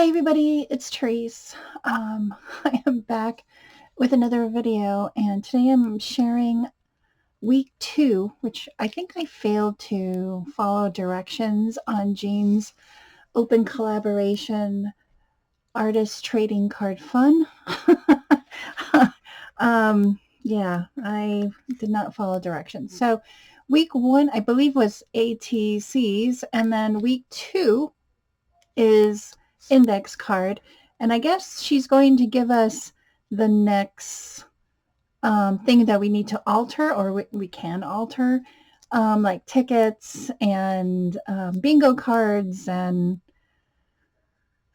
Hi everybody, it's Tereese. I am back with another video, and today I'm sharing week 2, which I think I failed to follow directions on Jean's open collaboration artist trading card fun. Yeah, I did not follow directions. So week 1, I believe, was ATCs, and then week 2 is index card. And I guess she's going to give us the next thing that we need to alter, or we can alter, like tickets and bingo cards and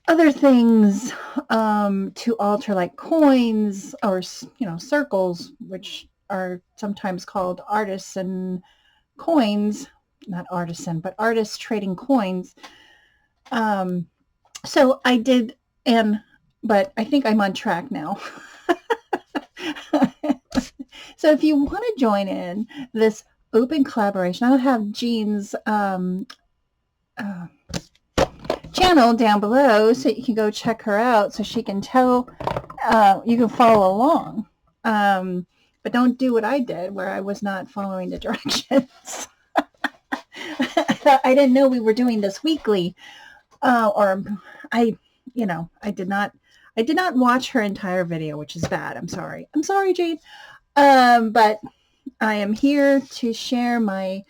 other things to alter, like coins or circles, which are sometimes called artists and coins, not artisan, but artists trading coins. So I did, but I think I'm on track now. So if you want to join in this open collaboration, I'll have Jean's uh, channel down below so you can go check her out so she can you can follow along. But don't do what I did where I was not following the directions. I didn't know we were doing this weekly. Or I did not watch her entire video, which is bad. I'm sorry, Jade. But I am here to share my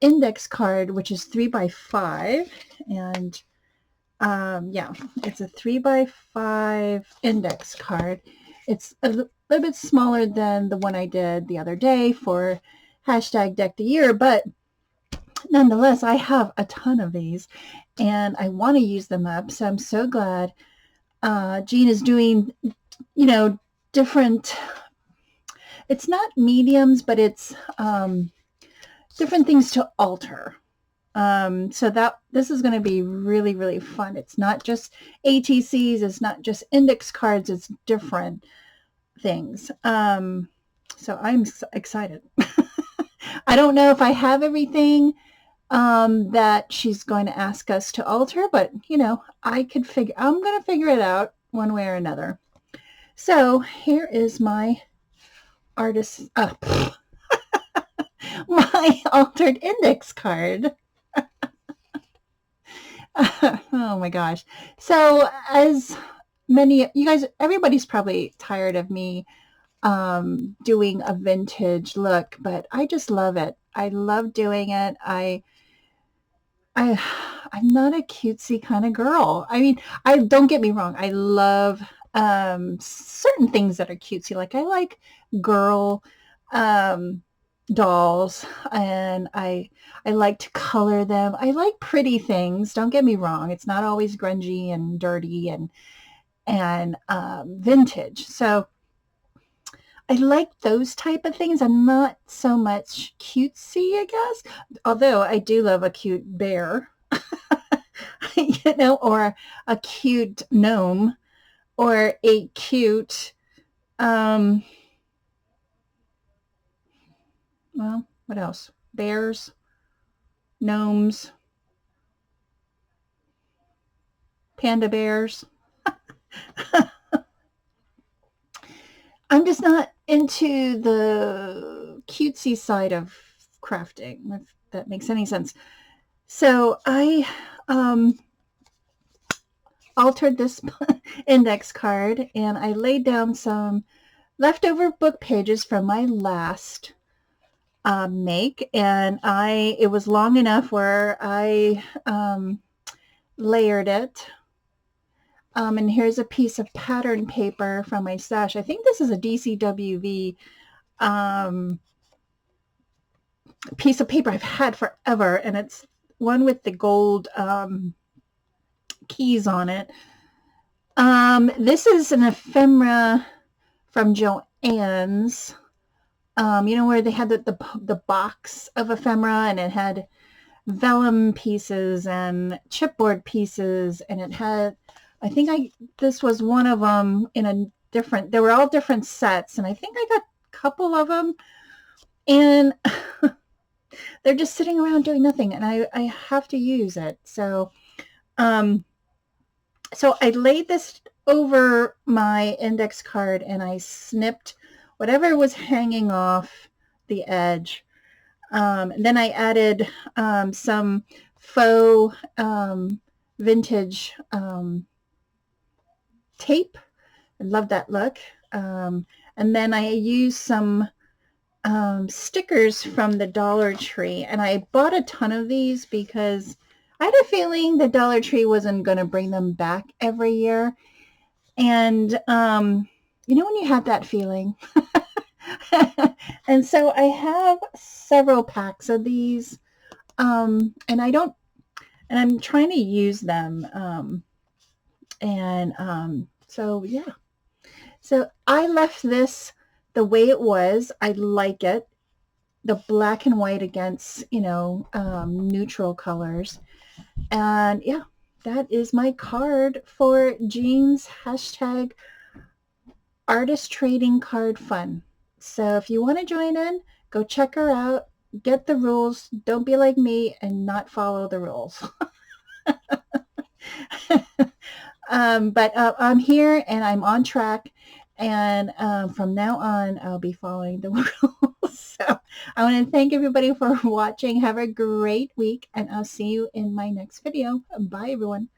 index card, which is 3x5, and yeah, it's a 3x5 index card. It's a little bit smaller than the one I did the other day for hashtag Deck the Year, but nonetheless, I have a ton of these and I want to use them up. So I'm so glad Jean is doing, different, it's not mediums, but it's different things to alter. So this is going to be really, really fun. It's not just ATCs, it's not just index cards, it's different things. So I'm excited. I don't know if I have everything that she's going to ask us to alter, but I'm going to figure it out one way or another. So here is my artist, my altered index card. Oh my gosh. So as many, you guys, everybody's probably tired of me doing a vintage look, but I just love it. I love doing it. I'm not a cutesy kind of girl. I mean, I don't get me wrong. I love certain things that are cutesy. Like I like girl dolls, and I like to color them. I like pretty things. Don't get me wrong. It's not always grungy and dirty and vintage. So I like those type of things. I'm not so much cutesy, I guess. Although I do love a cute bear, or a cute gnome, or a cute, well, what else? Bears, gnomes, panda bears. I'm just not into the cutesy side of crafting, if that makes any sense. So I altered this index card, and I laid down some leftover book pages from my last make, and it was long enough where I layered it. And here's a piece of pattern paper from my stash. I think this is a DCWV piece of paper I've had forever, and it's one with the gold keys on it. This is an ephemera from Joann's. Where they had the box of ephemera, and it had vellum pieces and chipboard pieces, and it had, I think this was one of them in a different, they were all different sets, and I think I got a couple of them, and they're just sitting around doing nothing, and I have to use it. So So I laid this over my index card and I snipped whatever was hanging off the edge. And then I added some faux vintage tape. I love that look. And then I used some stickers from the Dollar Tree, and I bought a ton of these because I had a feeling the Dollar Tree wasn't going to bring them back every year. And you know when you have that feeling? And so I have several packs of these, and I'm trying to use them. So yeah, so I left this the way it was. I like it. The black and white against, neutral colors. And yeah, that is my card for Jean's hashtag artist trading card fun. So if you want to join in, go check her out, get the rules. Don't be like me and not follow the rules. But I'm here and I'm on track. And from now on, I'll be following the rules. So I want to thank everybody for watching. Have a great week, and I'll see you in my next video. Bye, everyone.